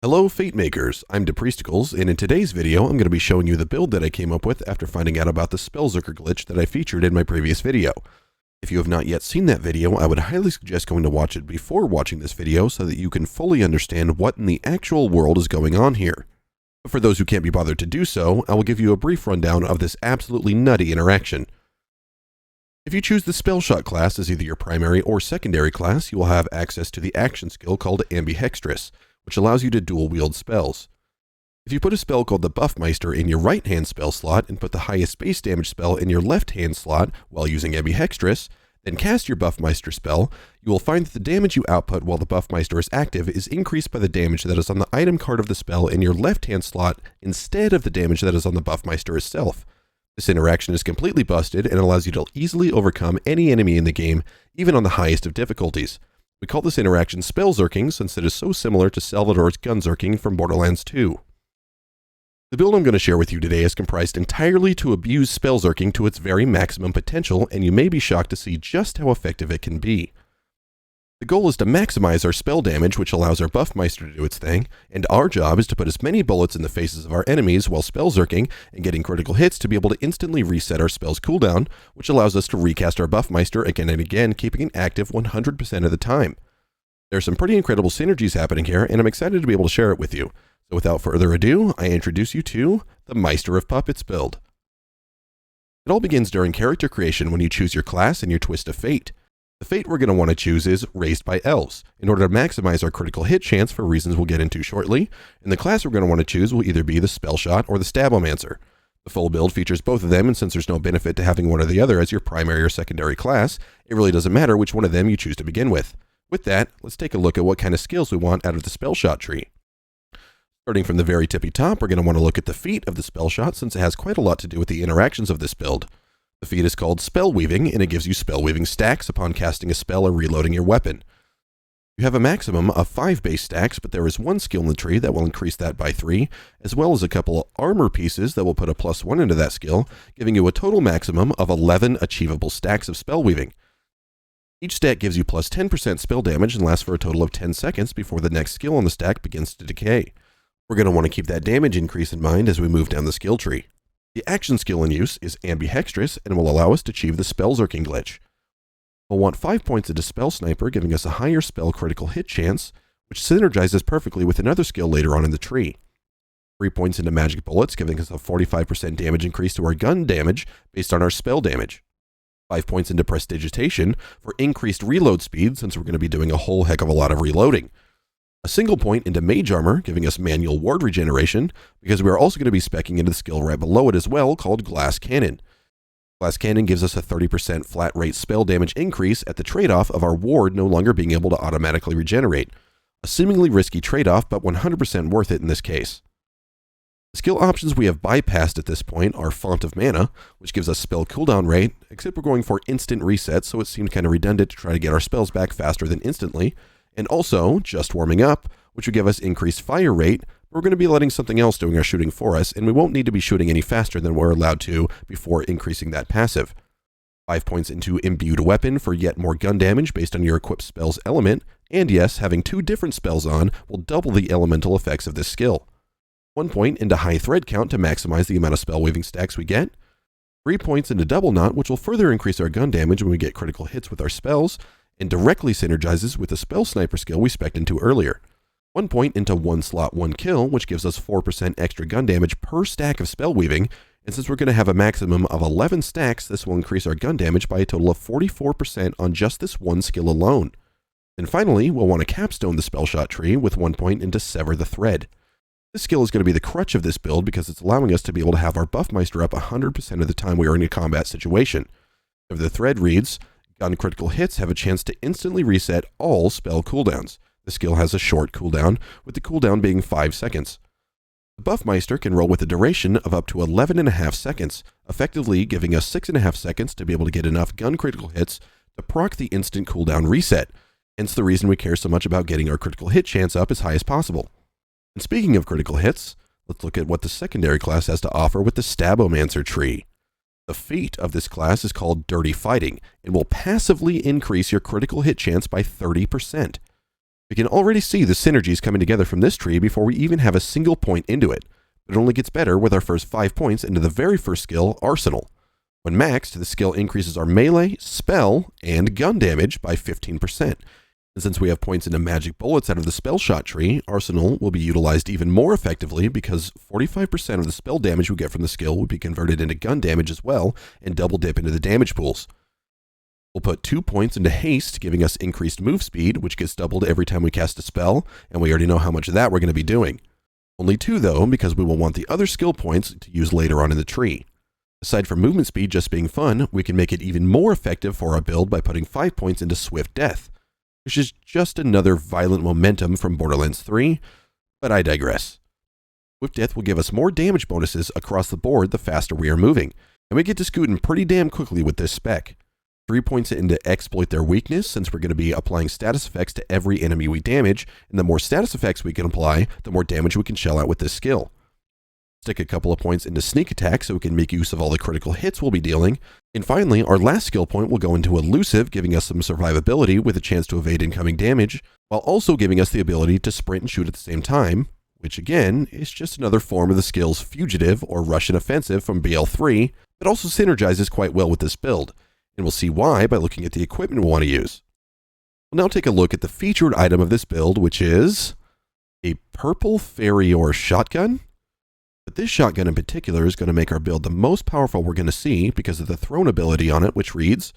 Hello Fate Makers, I'm Depriesticles, and in today's video I'm going to be showing you the build that I came up with after finding out about the Spellzerk glitch that I featured in my previous video. If you have not yet seen that video, I would highly suggest going to watch it before watching this video so that you can fully understand what in the actual world is going on here. But for those who can't be bothered to do so, I will give you a brief rundown of this absolutely nutty interaction. If you choose the Spellshot class as either your primary or secondary class, you will have access to the action skill called Ambidextrous, which allows you to dual-wield spells. If you put a spell called the BUFFMEISTER in your right-hand spell slot and put the highest base damage spell in your left-hand slot while using Ambidextrous, then cast your BUFFMEISTER spell, you will find that the damage you output while the BUFFMEISTER is active is increased by the damage that is on the item card of the spell in your left-hand slot instead of the damage that is on the BUFFMEISTER itself. This interaction is completely busted and allows you to easily overcome any enemy in the game, even on the highest of difficulties. We call this interaction Spellzerking since it is so similar to Salvador's gunzerking from Borderlands 2. The build I'm going to share with you today is comprised entirely to abuse Spellzerking to its very maximum potential, and you may be shocked to see just how effective it can be. The goal is to maximize our spell damage, which allows our BUFFMEISTER to do its thing, and our job is to put as many bullets in the faces of our enemies while Spellzerking and getting critical hits to be able to instantly reset our spell's cooldown, which allows us to recast our BUFFMEISTER again and again, keeping it active 100% of the time. There are some pretty incredible synergies happening here, and I'm excited to be able to share it with you. So without further ado, I introduce you to the Meister of Puppets build. It all begins during character creation when you choose your class and your twist of fate. The fate we're going to want to choose is Raised by Elves, in order to maximize our critical hit chance for reasons we'll get into shortly, and the class we're going to want to choose will either be the Spellshot or the Stabbomancer. The full build features both of them, and since there's no benefit to having one or the other as your primary or secondary class, it really doesn't matter which one of them you choose to begin with. With that, let's take a look at what kind of skills we want out of the Spellshot tree. Starting from the very tippy top, we're going to want to look at the feat of the Spellshot since it has quite a lot to do with the interactions of this build. The feat is called Spell Weaving, and it gives you spell weaving stacks upon casting a spell or reloading your weapon. You have a maximum of 5 base stacks, but there is one skill in the tree that will increase that by 3, as well as a couple of armor pieces that will put a +1 into that skill, giving you a total maximum of 11 achievable stacks of spell weaving. Each stack gives you plus 10% spell damage and lasts for a total of 10 seconds before the next skill on the stack begins to decay. We're going to want to keep that damage increase in mind as we move down the skill tree. The action skill in use is Ambidextrous and will allow us to achieve the Spellzerking glitch. We'll want 5 points into Spell Sniper, giving us a higher spell critical hit chance, which synergizes perfectly with another skill later on in the tree. 3 points into Magic Bullets, giving us a 45% damage increase to our gun damage based on our spell damage. 5 points into Prestidigitation for increased reload speed since we're going to be doing a whole heck of a lot of reloading. A single point into Mage Armor, giving us manual ward regeneration, because we are also going to be speccing into the skill right below it as well, called Glass Cannon. Glass Cannon gives us a 30% flat rate spell damage increase at the trade-off of our ward no longer being able to automatically regenerate. A seemingly risky trade-off, but 100% worth it in this case. The skill options we have bypassed at this point are Font of Mana, which gives us spell cooldown rate, except we're going for instant reset, so it seemed kind of redundant to try to get our spells back faster than instantly. And also, Just Warming Up, which would give us increased fire rate, but we're going to be letting something else doing our shooting for us, and we won't need to be shooting any faster than we're allowed to before increasing that passive. 5 points into Imbued Weapon for yet more gun damage based on your equipped spell's element, and yes, having 2 different spells on will double the elemental effects of this skill. 1 point into High Thread Count to maximize the amount of spell weaving stacks we get. 3 points into Double Knot, which will further increase our gun damage when we get critical hits with our spells, and directly synergizes with the Spell Sniper skill we specced into earlier. 1 point into 1 slot 1 kill, which gives us 4% extra gun damage per stack of spell weaving, and since we're going to have a maximum of 11 stacks, this will increase our gun damage by a total of 44% on just this one skill alone. And finally, we'll want to capstone the Spellshot tree with 1 point into Sever the Thread. This skill is going to be the crutch of this build because it's allowing us to be able to have our BUFFMEISTER up 100% of the time we are in a combat situation. If the thread reads, gun critical hits have a chance to instantly reset all spell cooldowns. The skill has a short cooldown, with the cooldown being 5 seconds. The BUFFMEISTER can roll with a duration of up to 11.5 seconds, effectively giving us 6.5 seconds to be able to get enough gun critical hits to proc the instant cooldown reset, hence the reason we care so much about getting our critical hit chance up as high as possible. And speaking of critical hits, let's look at what the secondary class has to offer with the Stabbomancer tree. The feat of this class is called Dirty Fighting and will passively increase your critical hit chance by 30%. We can already see the synergies coming together from this tree before we even have a single point into it, but it only gets better with our first 5 points into the very first skill, Arsenal. When maxed, the skill increases our melee, spell, and gun damage by 15%. And since we have points into magic bullets out of the Spellshot tree, Arsenal will be utilized even more effectively because 45% of the spell damage we get from the skill will be converted into gun damage as well and double dip into the damage pools. We'll put 2 points into haste, giving us increased move speed, which gets doubled every time we cast a spell, and we already know how much of that we're going to be doing. Only 2 though, because we will want the other skill points to use later on in the tree. Aside from movement speed just being fun, we can make it even more effective for our build by putting 5 points into Swift Death, which is just another violent momentum from Borderlands 3, but I digress. Swift Death will give us more damage bonuses across the board the faster we are moving, and we get to scooting pretty damn quickly with this spec. 3 points into Exploit Their Weakness, since we're going to be applying status effects to every enemy we damage, and the more status effects we can apply, the more damage we can shell out with this skill. Stick a couple of points into Sneak Attack so we can make use of all the critical hits we'll be dealing. And finally, our last skill point will go into Elusive, giving us some survivability with a chance to evade incoming damage, while also giving us the ability to sprint and shoot at the same time, which again is just another form of the skills Fugitive or Russian Offensive from BL3, but also synergizes quite well with this build, and we'll see why by looking at the equipment we'll want to use. We'll now take a look at the featured item of this build, which is a purple Ferior shotgun. But this shotgun in particular is going to make our build the most powerful we're going to see because of the thrown ability on it, which reads,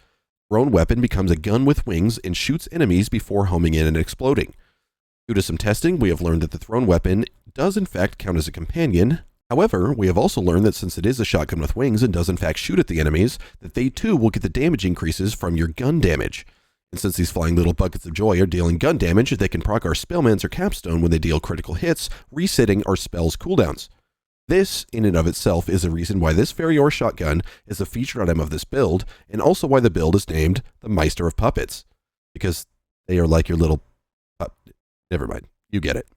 thrown weapon becomes a gun with wings and shoots enemies before homing in and exploding. Due to some testing, we have learned that the thrown weapon does in fact count as a companion. However, we have also learned that since it is a shotgun with wings and does in fact shoot at the enemies, that they too will get the damage increases from your gun damage. And since these flying little buckets of joy are dealing gun damage, they can proc our Spellmancer capstone when they deal critical hits, resetting our spell's cooldowns. This, in and of itself, is a reason why this Ferior shotgun is a featured item of this build, and also why the build is named the Meister of Puppets. Because they are like your little... never mind, you get it.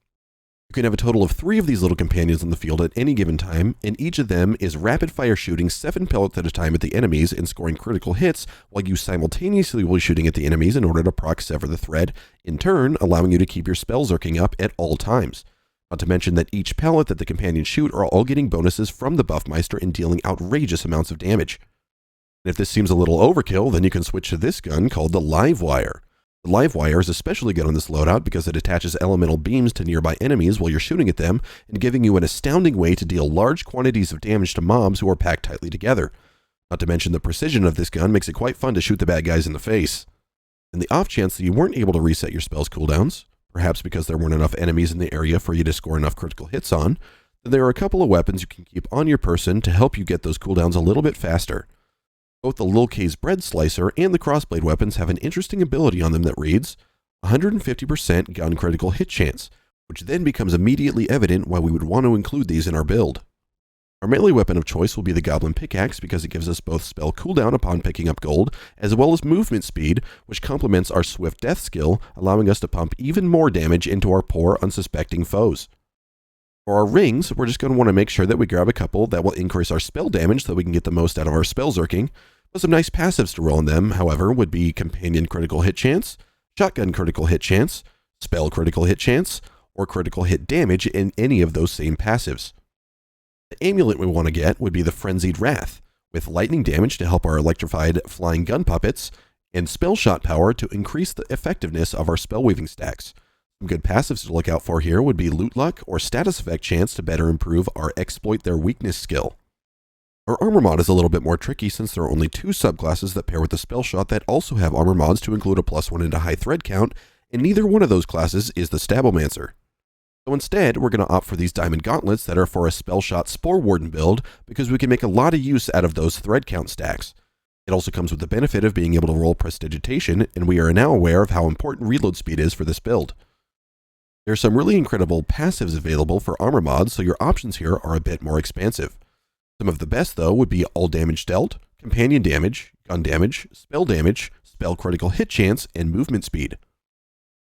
You can have a total of 3 of these little companions in the field at any given time, and each of them is rapid-fire shooting 7 pellets at a time at the enemies and scoring critical hits, while you simultaneously will be shooting at the enemies in order to proc sever the thread, in turn allowing you to keep your Spellzerking up at all times. Not to mention that each pellet that the companions shoot are all getting bonuses from the Buffmeister and dealing outrageous amounts of damage. And if this seems a little overkill, then you can switch to this gun called the Livewire. The Livewire is especially good on this loadout because it attaches elemental beams to nearby enemies while you're shooting at them and giving you an astounding way to deal large quantities of damage to mobs who are packed tightly together. Not to mention the precision of this gun makes it quite fun to shoot the bad guys in the face. In the off chance that you weren't able to reset your spell's cooldowns, perhaps because there weren't enough enemies in the area for you to score enough critical hits on, then there are a couple of weapons you can keep on your person to help you get those cooldowns a little bit faster. Both the Lil K's Bread Slicer and the Crossblade weapons have an interesting ability on them that reads 150% gun critical hit chance, which then becomes immediately evident why we would want to include these in our build. Our melee weapon of choice will be the Goblin Pickaxe because it gives us both spell cooldown upon picking up gold, as well as movement speed, which complements our Swift Death skill, allowing us to pump even more damage into our poor, unsuspecting foes. For our rings, we're just going to want to make sure that we grab a couple that will increase our spell damage so that we can get the most out of our Spellzerking, but some nice passives to roll on them, however, would be Companion Critical Hit Chance, Shotgun Critical Hit Chance, Spell Critical Hit Chance, or Critical Hit Damage in any of those same passives. The amulet we want to get would be the Frenzied Wrath, with lightning damage to help our electrified flying gun puppets, and Spellshot power to increase the effectiveness of our spellweaving stacks. Some good passives to look out for here would be Loot Luck or Status Effect Chance to better improve our Exploit Their Weakness skill. Our Armor mod is a little bit more tricky since there are only 2 subclasses that pair with the Spellshot that also have armor mods to include a +1 into high thread count, and neither one of those classes is the Stabbomancer. So instead, we're going to opt for these Diamond Gauntlets that are for a Spellshot Spore Warden build because we can make a lot of use out of those thread count stacks. It also comes with the benefit of being able to roll Prestidigitation, and we are now aware of how important reload speed is for this build. There are some really incredible passives available for armor mods, so your options here are a bit more expansive. Some of the best, though, would be All Damage Dealt, Companion Damage, Gun Damage, Spell Critical Hit Chance, and Movement Speed.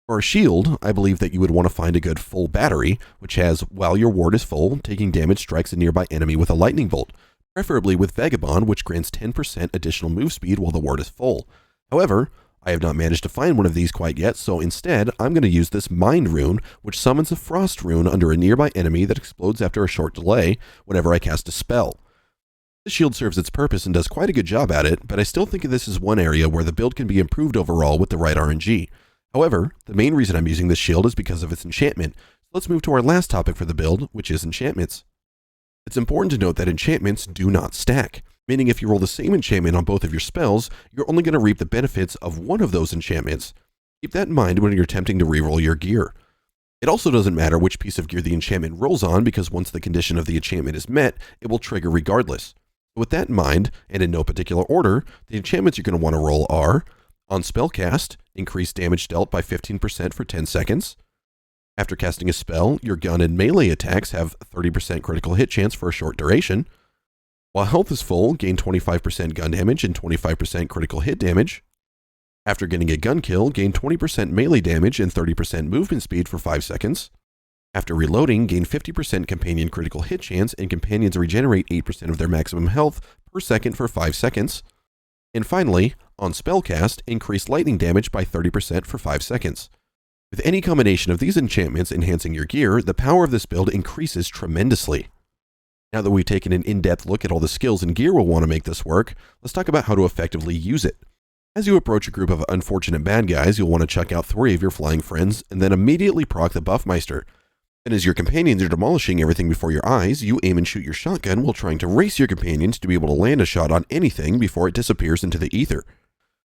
For a shield, I believe that you would want to find a good full battery, which has, while your ward is full, taking damage strikes a nearby enemy with a lightning bolt, preferably with Vagabond, which grants 10% additional move speed while the ward is full. However, I have not managed to find one of these quite yet, so instead, I'm going to use this Mind Rune, which summons a Frost Rune under a nearby enemy that explodes after a short delay whenever I cast a spell. This shield serves its purpose and does quite a good job at it, but I still think this is one area where the build can be improved overall with the right RNG. However, the main reason I'm using this shield is because of its enchantment. So let's move to our last topic for the build, which is enchantments. It's important to note that enchantments do not stack, meaning if you roll the same enchantment on both of your spells, you're only going to reap the benefits of one of those enchantments. Keep that in mind when you're attempting to reroll your gear. It also doesn't matter which piece of gear the enchantment rolls on, because once the condition of the enchantment is met, it will trigger regardless. With that in mind, and in no particular order, the enchantments you're going to want to roll are: on spellcast, increase damage dealt by 15% for 10 seconds. After casting a spell, your gun and melee attacks have 30% critical hit chance for a short duration. While health is full, gain 25% gun damage and 25% critical hit damage. After getting a gun kill, gain 20% melee damage and 30% movement speed for 5 seconds. After reloading, gain 50% companion critical hit chance, and companions regenerate 8% of their maximum health per second for 5 seconds. And finally, on spellcast, increase lightning damage by 30% for 5 seconds. With any combination of these enchantments enhancing your gear, the power of this build increases tremendously. Now that we've taken an in-depth look at all the skills and gear we'll want to make this work, let's talk about how to effectively use it. As you approach a group of unfortunate bad guys, you'll want to chuck out 3 of your flying friends, and then immediately proc the BUFFMEISTER. And as your companions are demolishing everything before your eyes, you aim and shoot your shotgun while trying to race your companions to be able to land a shot on anything before it disappears into the ether.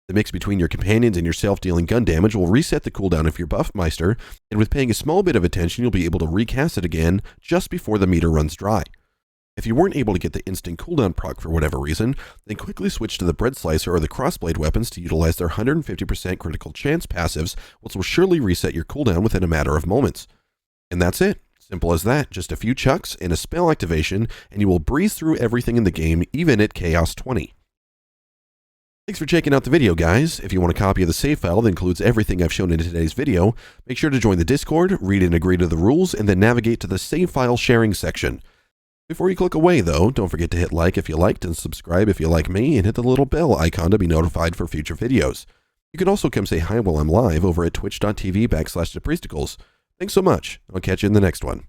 The mix between your companions and yourself dealing gun damage will reset the cooldown of your BUFFMEISTER, and with paying a small bit of attention, you'll be able to recast it again just before the meter runs dry. If you weren't able to get the instant cooldown proc for whatever reason, then quickly switch to the bread slicer or the crossblade weapons to utilize their 150% critical chance passives, which will surely reset your cooldown within a matter of moments. And that's it. Simple as that. Just a few chucks and a spell activation, and you will breeze through everything in the game, even at Chaos 20. Thanks for checking out the video, guys. If you want a copy of the save file that includes everything I've shown in today's video, make sure to join the Discord, read and agree to the rules, and then navigate to the save file sharing section. Before you click away, though, don't forget to hit like if you liked and subscribe if you like me, and hit the little bell icon to be notified for future videos. You can also come say hi while I'm live over at twitch.tv/Depriesticles. Thanks so much. I'll catch you in the next one.